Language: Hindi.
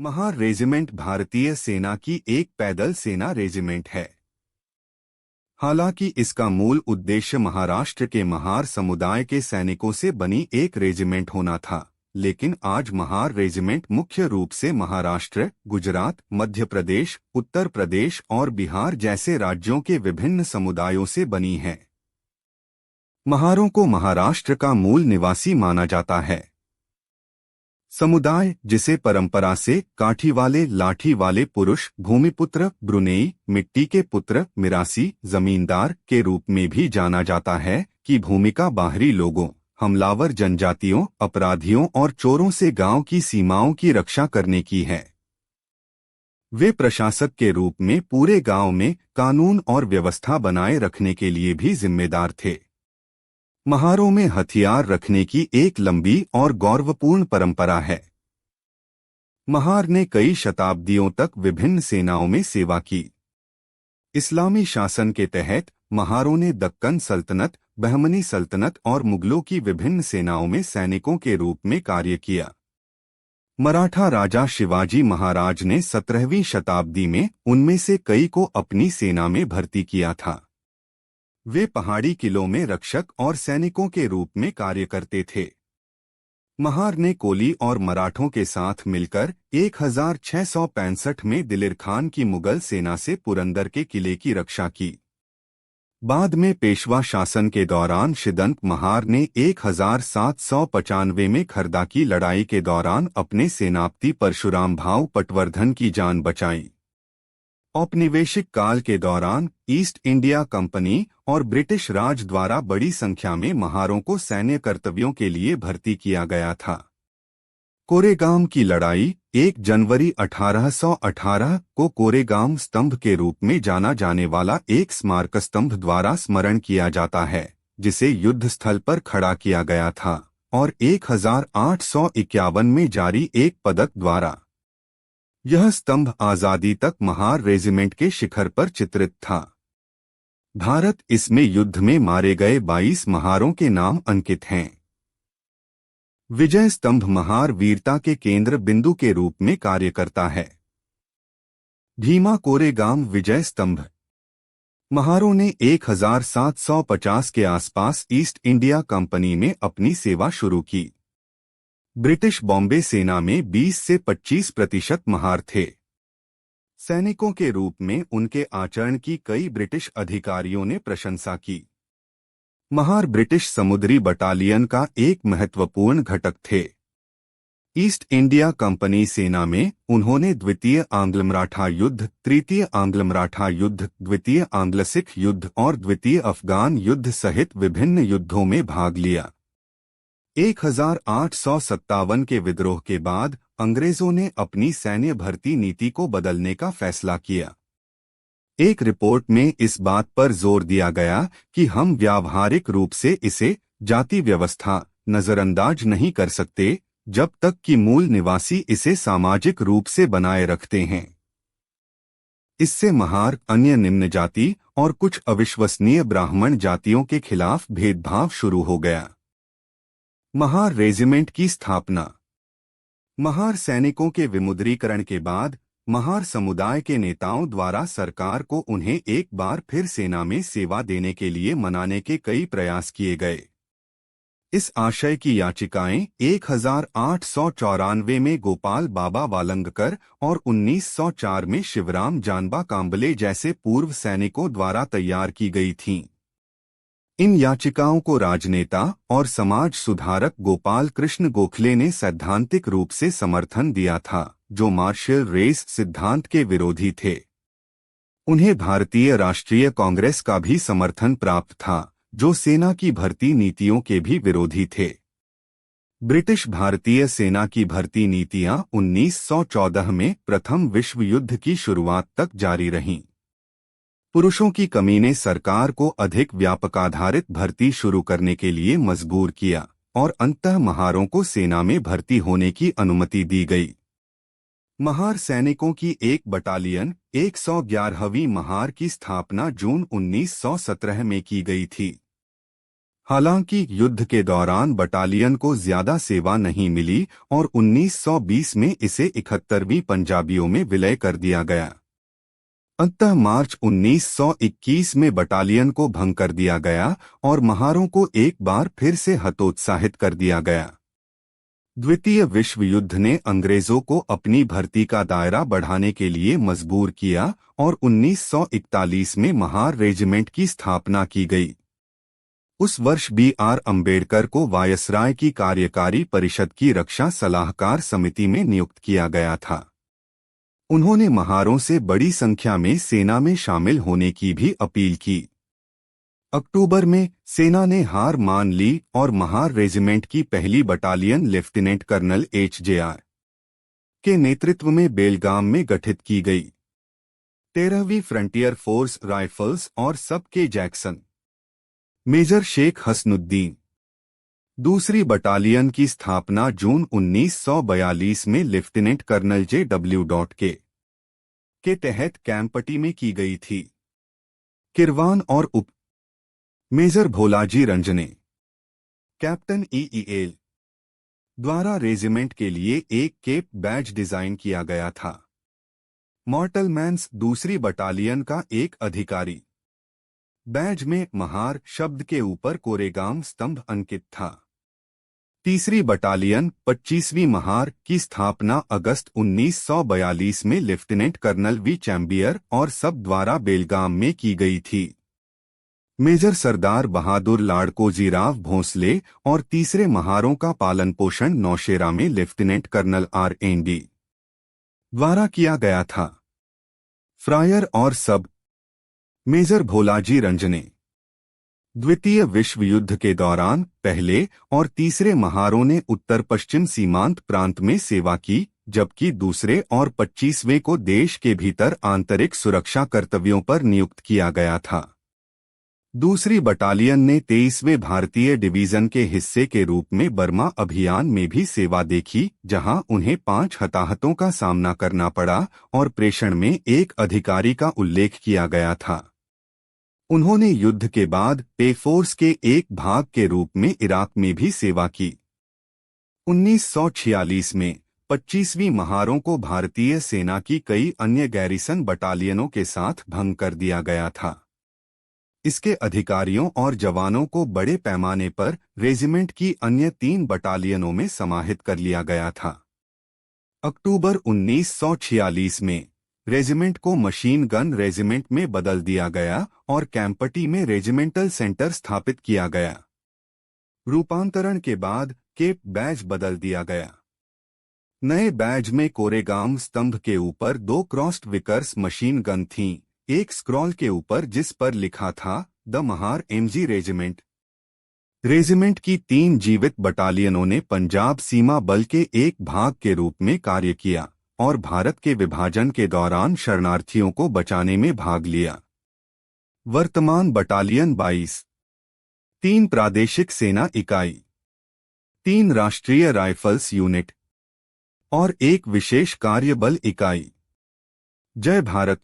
महार रेजिमेंट भारतीय सेना की एक पैदल सेना रेजिमेंट है। हालांकि इसका मूल उद्देश्य महाराष्ट्र के महार समुदाय के सैनिकों से बनी एक रेजिमेंट होना था, लेकिन आज महार रेजिमेंट मुख्य रूप से महाराष्ट्र, गुजरात, मध्य प्रदेश, उत्तर प्रदेश और बिहार जैसे राज्यों के विभिन्न समुदायों से बनी है। महारों को महाराष्ट्र का मूल निवासी माना जाता है। समुदाय, जिसे परंपरा से काठी वाले, लाठी वाले पुरुष, भूमिपुत्र, ब्रुनेई, मिट्टी के पुत्र, मिरासी, जमींदार के रूप में भी जाना जाता है, की भूमिका बाहरी लोगों, हमलावर जनजातियों, अपराधियों और चोरों से गांव की सीमाओं की रक्षा करने की है। वे प्रशासक के रूप में पूरे गांव में कानून और व्यवस्था बनाए रखने के लिए भी जिम्मेदार थे। महारों में हथियार रखने की एक लंबी और गौरवपूर्ण परंपरा है। महार ने कई शताब्दियों तक विभिन्न सेनाओं में सेवा की। इस्लामी शासन के तहत महारों ने दक्कन सल्तनत, बहमनी सल्तनत और मुगलों की विभिन्न सेनाओं में सैनिकों के रूप में कार्य किया। मराठा राजा शिवाजी महाराज ने 17वीं शताब्दी में उनमें से कई को अपनी सेना में भर्ती किया था। वे पहाड़ी किलों में रक्षक और सैनिकों के रूप में कार्य करते थे। महार ने कोली और मराठों के साथ मिलकर 1665 में दिलेर खान की मुगल सेना से पुरंदर के किले की रक्षा की। बाद में पेशवा शासन के दौरान शिदंत महार ने 1795 में खरदा की लड़ाई के दौरान अपने सेनापति परशुराम भाऊ पटवर्धन की जान बचाई। औपनिवेशिक काल के दौरान ईस्ट इंडिया कंपनी और ब्रिटिश राज द्वारा बड़ी संख्या में महारों को सैन्य कर्तव्यों के लिए भर्ती किया गया था। कोरेगाम की लड़ाई 1 जनवरी 1818 को कोरेगाम स्तंभ के रूप में जाना जाने वाला एक स्मारक स्तंभ द्वारा स्मरण किया जाता है, जिसे युद्ध स्थल पर खड़ा किया गया था, और 1851 में जारी एक पदक द्वारा। यह स्तंभ आजादी तक महार रेजिमेंट के शिखर पर चित्रित था। भारत इसमें युद्ध में मारे गए 22 महारों के नाम अंकित हैं। विजय स्तंभ महार वीरता के केंद्र बिंदु के रूप में कार्य करता है। भीमा कोरेगाम विजय स्तंभ। महारों ने 1750 के आसपास ईस्ट इंडिया कंपनी में अपनी सेवा शुरू की। ब्रिटिश बॉम्बे सेना में 20 से 25% महार थे। सैनिकों के रूप में उनके आचरण की कई ब्रिटिश अधिकारियों ने प्रशंसा की। महार ब्रिटिश समुद्री बटालियन का एक महत्वपूर्ण घटक थे। ईस्ट इंडिया कंपनी सेना में उन्होंने द्वितीय आंग्ल-मराठा युद्ध, तृतीय आंग्ल-मराठा युद्ध, द्वितीय आंग्ल-सिख युद्ध और द्वितीय अफगान युद्ध सहित विभिन्न युद्धों में भाग लिया। 1857 के विद्रोह के बाद अंग्रेजों ने अपनी सैन्य भर्ती नीति को बदलने का फैसला किया। एक रिपोर्ट में इस बात पर जोर दिया गया कि हम व्यावहारिक रूप से इसे जाति व्यवस्था नजरअंदाज नहीं कर सकते जब तक कि मूल निवासी इसे सामाजिक रूप से बनाए रखते हैं। इससे महार, अन्य निम्न जाति और कुछ अविश्वसनीय ब्राह्मण जातियों के खिलाफ भेदभाव शुरू हो गया। महार रेजिमेंट की स्थापना। महार सैनिकों के विमुद्रीकरण के बाद महार समुदाय के नेताओं द्वारा सरकार को उन्हें एक बार फिर सेना में सेवा देने के लिए मनाने के कई प्रयास किए गए। इस आशय की याचिकाएं 1894 में गोपाल बाबा वालंगकर और 1904 में शिवराम जानबा कांबले जैसे पूर्व सैनिकों द्वारा तैयार की गई थीं। इन याचिकाओं को राजनेता और समाज सुधारक गोपाल कृष्ण गोखले ने सैद्धांतिक रूप से समर्थन दिया था, जो मार्शल रेस सिद्धांत के विरोधी थे। उन्हें भारतीय राष्ट्रीय कांग्रेस का भी समर्थन प्राप्त था, जो सेना की भर्ती नीतियों के भी विरोधी थे। ब्रिटिश भारतीय सेना की भर्ती नीतियां 1914 में प्रथम विश्व युद्ध की शुरुआत तक जारी रहीं। पुरुषों की कमी ने सरकार को अधिक व्यापकाधारित भर्ती शुरू करने के लिए मजबूर किया और अंततः महारों को सेना में भर्ती होने की अनुमति दी गई। महार सैनिकों की एक बटालियन 111वीं महार की स्थापना जून 1917 में की गई थी। हालांकि युद्ध के दौरान बटालियन को ज्यादा सेवा नहीं मिली और 1920 में इसे 71वीं पंजाबियों में विलय कर दिया गया। अंततः मार्च 1921 में बटालियन को भंग कर दिया गया और महारों को एक बार फिर से हतोत्साहित कर दिया गया। द्वितीय विश्व युद्ध ने अंग्रेजों को अपनी भर्ती का दायरा बढ़ाने के लिए मजबूर किया और 1941 में महार रेजिमेंट की स्थापना की गई। उस वर्ष B.R. अम्बेडकर को वायसराय की कार्यकारी परिषद की रक्षा सलाहकार समिति में नियुक्त किया गया था। उन्होंने महारों से बड़ी संख्या में सेना में शामिल होने की भी अपील की। अक्टूबर में सेना ने हार मान ली और महार रेजिमेंट की पहली बटालियन लेफ्टिनेंट कर्नल H.J.R. के नेतृत्व में बेलगाम में गठित की गई। 13वीं फ्रंटियर फोर्स राइफल्स और सब के जैक्सन, मेजर शेख हसनुद्दीन। दूसरी बटालियन की स्थापना जून 1942 में लेफ्टिनेंट कर्नल J.W. के तहत कैंपटी में की गई थी। किरवान और उप मेजर भोलाजी रंजने, कैप्टन E.E.L. द्वारा रेजिमेंट के लिए एक केप बैज डिजाइन किया गया था। मॉर्टलमैन्स दूसरी बटालियन का एक अधिकारी। बैज में महार शब्द के ऊपर कोरेगाम स्तंभ अंकित था। तीसरी बटालियन 25वीं महार की स्थापना अगस्त 1942 में लेफ्टिनेंट कर्नल V. चैम्बियर और सब द्वारा बेलगाम में की गई थी। मेजर सरदार बहादुर लाड़कोजीराव भोंसले और तीसरे महारों का पालन पोषण नौशेरा में लेफ्टिनेंट कर्नल R.N.D. द्वारा किया गया था। फ्रायर और सब मेजर भोलाजी रंजने। द्वितीय विश्व युद्ध के दौरान पहले और तीसरे महारों ने उत्तर पश्चिम सीमांत प्रांत में सेवा की, जबकि दूसरे और 25वें को देश के भीतर आंतरिक सुरक्षा कर्तव्यों पर नियुक्त किया गया था। दूसरी बटालियन ने 23वें भारतीय डिवीजन के हिस्से के रूप में बर्मा अभियान में भी सेवा देखी, जहां उन्हें 5 हताहतों का सामना करना पड़ा और प्रेषण में एक अधिकारी का उल्लेख किया गया था। उन्होंने युद्ध के बाद पे फोर्स के एक भाग के रूप में इराक में भी सेवा की। 1946 में 25वीं महारों को भारतीय सेना की कई अन्य गैरिसन बटालियनों के साथ भंग कर दिया गया था। इसके अधिकारियों और जवानों को बड़े पैमाने पर रेजिमेंट की अन्य 3 बटालियनों में समाहित कर लिया गया था। अक्टूबर 1946 में रेजिमेंट को मशीन गन रेजिमेंट में बदल दिया गया और कैंपटी में रेजिमेंटल सेंटर स्थापित किया गया। रूपांतरण के बाद केप बैज बदल दिया गया। नए बैज में कोरेगाम स्तंभ के ऊपर 2 क्रॉस्ड विकर्स मशीन गन थीं, एक स्क्रॉल के ऊपर जिस पर लिखा था the Mahar MG regiment. Regiment की 3 जीवित बटालियनों ने पंजाब सीमा बल के एक भाग के रूप में कार्य किया और भारत के विभाजन के दौरान शरणार्थियों को बचाने में भाग लिया। वर्तमान बटालियन 22, 3 प्रादेशिक सेना इकाई, 3 राष्ट्रीय राइफल्स यूनिट और 1 विशेष कार्य बल इकाई। जय भारत।